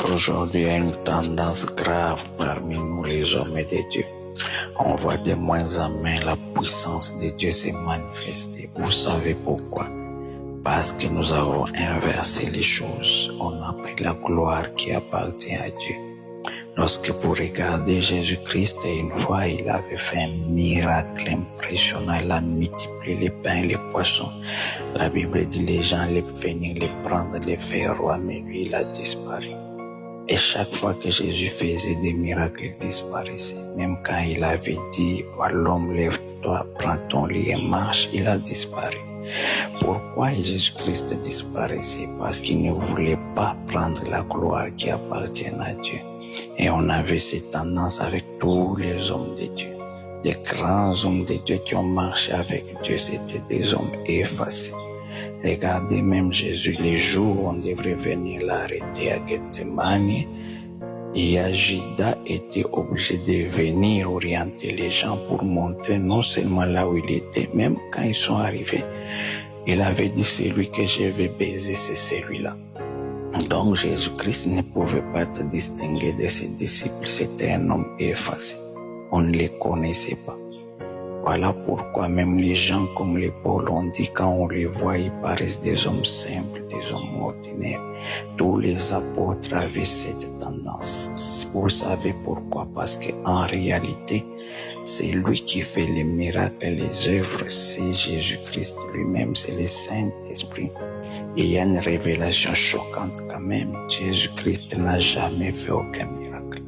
Aujourd'hui, il y a une tendance grave parmi nous les hommes de Dieu. On voit de moins en moins la puissance de Dieu se manifester. Vous savez pourquoi? Parce que nous avons inversé les choses. On a pris la gloire qui appartient à Dieu. Lorsque vous regardez Jésus-Christ, une fois, il avait fait un miracle impressionnant. Il a multiplié les pains et les poissons. La Bible dit les gens allaient venir les prendre, les faire roi, mais lui, il a disparu. Et chaque fois que Jésus faisait des miracles, il disparaissait. Même quand il avait dit à l'homme, lève-toi, prends ton lit et marche, il a disparu. Pourquoi Jésus-Christ disparaissait? Parce qu'il ne voulait pas prendre la gloire qui appartient à Dieu. Et on avait cette tendance avec tous les hommes de Dieu. Les grands hommes de Dieu qui ont marché avec Dieu, c'était des hommes effacés. Regardez même Jésus, les jours où on devrait venir l'arrêter à Gethsemane, et Judas était obligé de venir orienter les gens pour montrer non seulement là où il était, même quand ils sont arrivés, il avait dit celui que je vais baiser, c'est celui-là. Donc Jésus-Christ ne pouvait pas être distingué de ses disciples, c'était un homme effacé. On ne les connaissait pas. Voilà pourquoi même les gens comme les Paul ont dit quand on les voit, ils paraissent des hommes simples, des hommes ordinaires. Tous les apôtres avaient cette tendance. Vous savez pourquoi? Parce qu'en réalité, c'est lui qui fait les miracles et les œuvres. C'est Jésus-Christ lui-même, c'est le Saint-Esprit. Et il y a une révélation choquante quand même. Jésus-Christ n'a jamais fait aucun miracle.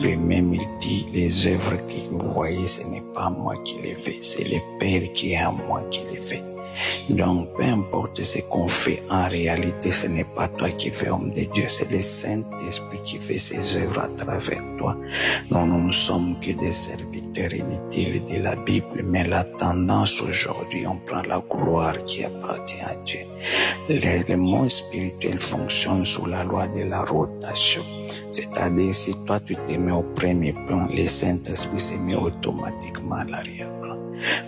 Lui-même, il dit, les œuvres que vous voyez, ce n'est pas moi qui les fais, c'est le Père qui est en moi qui les fait. Donc, peu importe ce qu'on fait, en réalité, ce n'est pas toi qui fais homme de Dieu, c'est le Saint-Esprit qui fait ses œuvres à travers toi. Nous ne sommes que des serviteurs inutiles de la Bible, mais la tendance aujourd'hui, on prend la gloire qui appartient à Dieu. Le monde spirituel fonctionne sous la loi de la rotation. C'est-à-dire, si toi tu te mets au premier plan, le Saint-Esprit se met automatiquement à l'arrière-plan.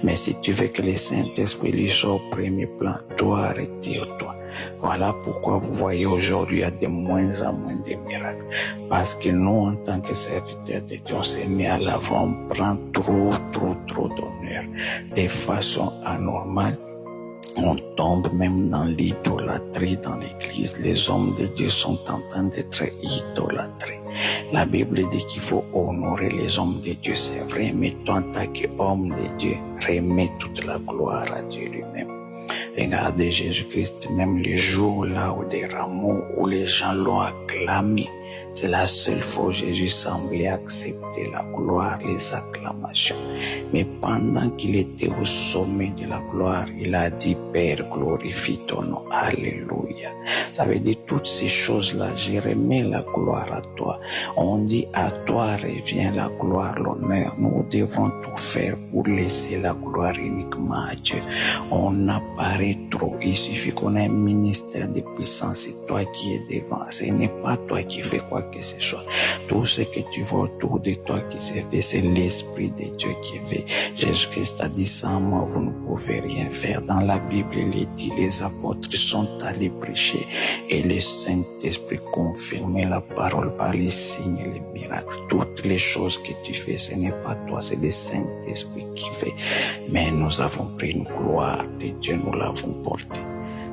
Mais si tu veux que le Saint-Esprit lui soit au premier plan, toi retire-toi. Voilà pourquoi vous voyez aujourd'hui il y a de moins en moins de miracles. Parce que nous, en tant que serviteurs de Dieu, on s'est mis à l'avant, on prend trop d'honneur. De façon anormale. On tombe même dans l'idolâtrie dans l'église. Les hommes de Dieu sont en train d'être idolâtrés. La Bible dit qu'il faut honorer les hommes de Dieu, c'est vrai, mais toi, en tant qu'homme de Dieu, remets toute la gloire à Dieu lui-même. Regardez Jésus-Christ, même les jours là où des rameaux, où les gens l'ont acclamé, c'est la seule fois où Jésus semblait accepter la gloire, les acclamations. Mais pendant qu'il était au sommet de la gloire, il a dit, Père, glorifie ton nom. Alléluia. Ça veut dire toutes ces choses-là, je remets la gloire à toi. On dit, à toi revient la gloire, l'honneur. Nous devons tout faire pour laisser la gloire uniquement à Dieu. On apparaît trop. Il suffit qu'on ait un ministère de puissance. C'est toi qui es devant. Ce n'est pas toi qui fais quoi que ce soit. Tout ce que tu vois autour de toi qui se fait, c'est l'Esprit de Dieu qui fait. Jésus-Christ a dit, sans moi, vous ne pouvez rien faire. Dans la Bible, il est dit, les apôtres sont allés prêcher et le Saint-Esprit confirmait la parole par les signes et les miracles. Toutes les choses que tu fais, ce n'est pas toi, c'est le Saint-Esprit qui fait. Mais nous avons pris une gloire de Dieu, nous l'avons portée.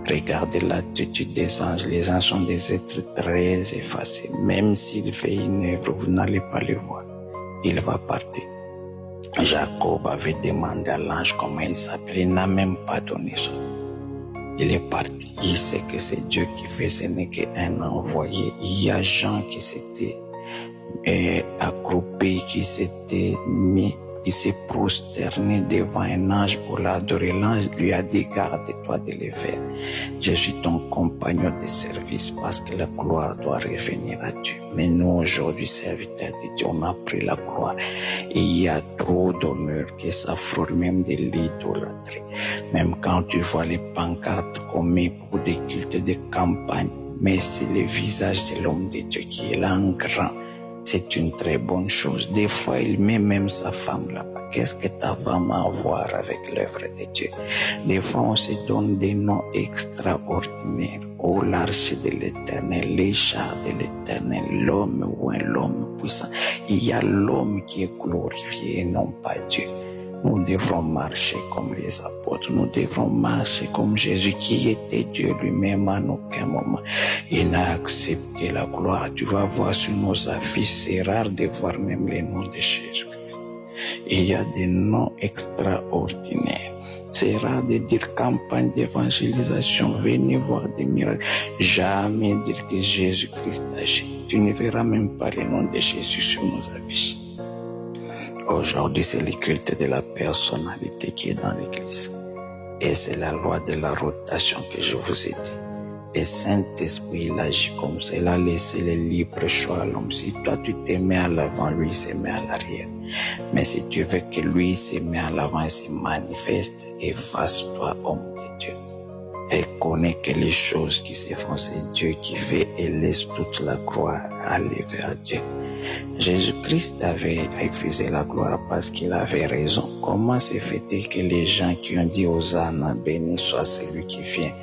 Regardez l'attitude des anges. Les anges sont des êtres très effacés. Même s'il fait une œuvre, vous n'allez pas le voir. Il va partir. Jacob avait demandé à l'ange comment il s'appelait. Il n'a même pas donné son nom. Il est parti. Il sait que c'est Dieu qui fait, ce n'est qu'un envoyé. Il y a Jean qui s'était accroupi, qui s'était mis, qui s'est prosterné devant un ange pour l'adorer. L'ange lui a dit, garde-toi de le faire. Je suis ton compagnon de service parce que la gloire doit revenir à Dieu. Mais nous, aujourd'hui, serviteurs de Dieu, on a pris la gloire. Et il y a trop d'honneur que ça frôle même de l'idolâtrie. Même quand tu vois les pancartes qu'on met pour des cultes de campagne, mais c'est le visage de l'homme de Dieu qui est là en grand. C'est une très bonne chose. Des fois, il met même sa femme là-bas. Qu'est-ce que ta femme a à voir avec l'œuvre de Dieu? Des fois, on se donne des noms extraordinaires. Oh, l'arche de l'Éternel, les chars de l'Éternel, l'homme ou l'homme puissant. Il y a l'homme qui est glorifié et non pas Dieu. Nous devrons marcher comme les apôtres. Nous devrons marcher comme Jésus qui était Dieu lui-même à aucun moment. Il n'a accepté la gloire. Tu vas voir sur nos affiches, c'est rare de voir même les noms de Jésus-Christ. Il y a des noms extraordinaires. C'est rare de dire campagne d'évangélisation, venez voir des miracles. Jamais dire que Jésus-Christ agit. Tu ne verras même pas les noms de Jésus sur nos affiches. Aujourd'hui, c'est le culte de la personnalité qui est dans l'Église. Et c'est la loi de la rotation que je vous ai dit. Le Saint-Esprit, il agit comme ça. Il a laissé le libre choix à l'homme. Si toi, tu te mets à l'avant, lui, il se met à l'arrière. Mais si tu veux que lui se met à l'avant et se manifeste, efface-toi, homme de Dieu. Reconnais que les choses qui se font, c'est Dieu qui fait et laisse toute la gloire aller vers Dieu. Jésus-Christ avait refusé la gloire parce qu'il avait raison. Comment se fait-il que les gens qui ont dit Hosanna, béni soit celui qui vient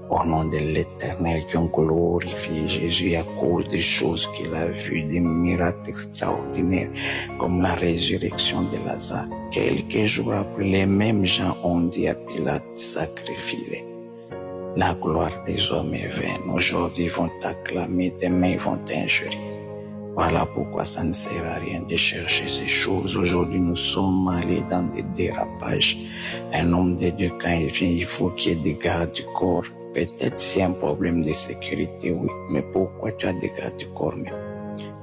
au nom de l'Éternel, qui ont glorifié Jésus à cause des choses qu'il a vues, des miracles extraordinaires, comme la résurrection de Lazare. Quelques jours après, les mêmes gens ont dit à Pilate, sacrifie-les. La gloire des hommes est vaine. Aujourd'hui, ils vont t'acclamer, demain, ils vont t'injurier. Voilà pourquoi ça ne sert à rien de chercher ces choses. Aujourd'hui, nous sommes allés dans des dérapages. Un homme de Dieu, quand il vient, il faut qu'il y ait des gardes du corps. Peut-être c'est un problème de sécurité, oui. Mais pourquoi tu as des gardes du corps même?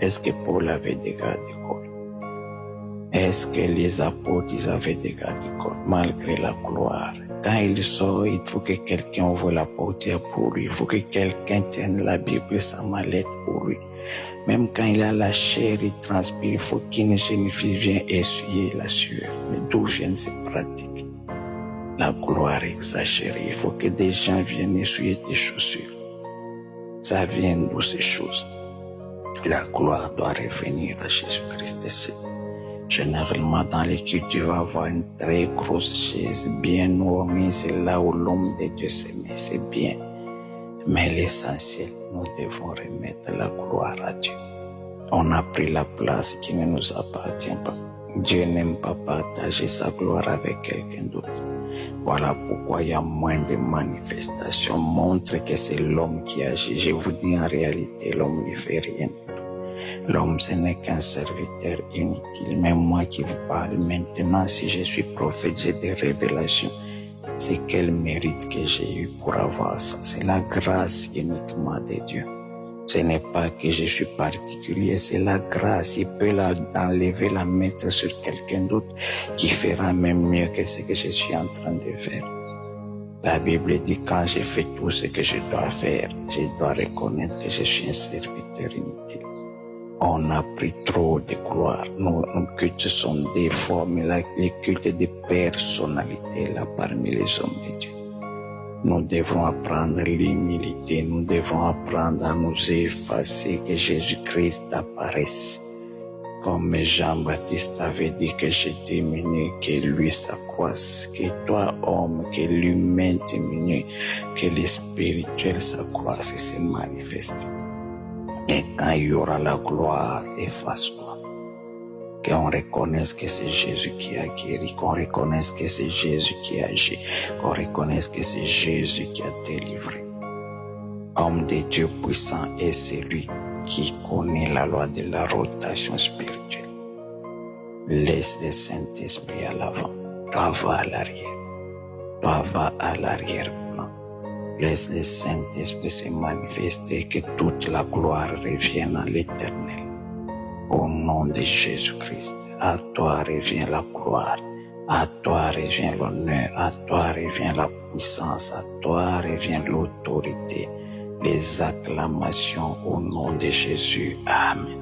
Est-ce que Paul avait des gardes du corps? Est-ce que les apôtres, ils avaient des gardes du corps? Malgré la gloire. Quand il sort, il faut que quelqu'un ouvre la portière pour lui. Il faut que quelqu'un tienne la Bible et sa mallette pour lui. Même quand il a la chair, il transpire, il faut qu'une jeune fille vienne essuyer la sueur. Mais d'où viennent ces pratiques? La gloire exagérée. Il faut que des gens viennent essuyer tes chaussures. Ça vient d'où ces choses? La gloire doit revenir à Jésus-Christ. Généralement, dans les cultes, tu vas avoir une très grosse chaise, bien ornée. C'est là où l'homme de Dieu se met. C'est bien. Mais l'essentiel, nous devons remettre la gloire à Dieu. On a pris la place qui ne nous appartient pas. Dieu n'aime pas partager sa gloire avec quelqu'un d'autre. Voilà pourquoi il y a moins de manifestations. Montre que c'est l'homme qui agit. Je vous dis en réalité, l'homme ne fait rien du tout. L'homme, ce n'est qu'un serviteur inutile. Même moi qui vous parle maintenant, si je suis prophète, j'ai des révélations. C'est quel mérite que j'ai eu pour avoir ça? C'est la grâce uniquement de Dieu. Ce n'est pas que je suis particulier, c'est la grâce. Il peut l'enlever, la mettre sur quelqu'un d'autre qui fera même mieux que ce que je suis en train de faire. La Bible dit quand je fais tout ce que je dois faire, je dois reconnaître que je suis un serviteur inutile. On a pris trop de gloire. Nos cultes sont déformés, les cultes de personnalité là parmi les hommes de Dieu. Nous devons apprendre l'humilité, nous devons apprendre à nous effacer, que Jésus-Christ apparaisse. Comme Jean-Baptiste avait dit que je diminue, que lui s'accroisse, que toi homme, que l'humain diminue, que le spirituel s'accroisse et se manifeste. Et quand il y aura la gloire, efface-toi. Qu'on reconnaisse que c'est Jésus qui a guéri, qu'on reconnaisse que c'est Jésus qui a agi, qu'on reconnaisse que c'est Jésus qui a délivré. Homme de Dieu puissant est celui qui connaît la loi de la rotation spirituelle. Laisse le Saint-Esprit à l'avant, toi va à l'arrière, toi va à l'arrière-plan. Laisse le Saint-Esprit se manifester, que toute la gloire revienne à l'Éternel. Au nom de Jésus-Christ, à toi revient la gloire, à toi revient l'honneur, à toi revient la puissance, à toi revient l'autorité, les acclamations au nom de Jésus. Amen.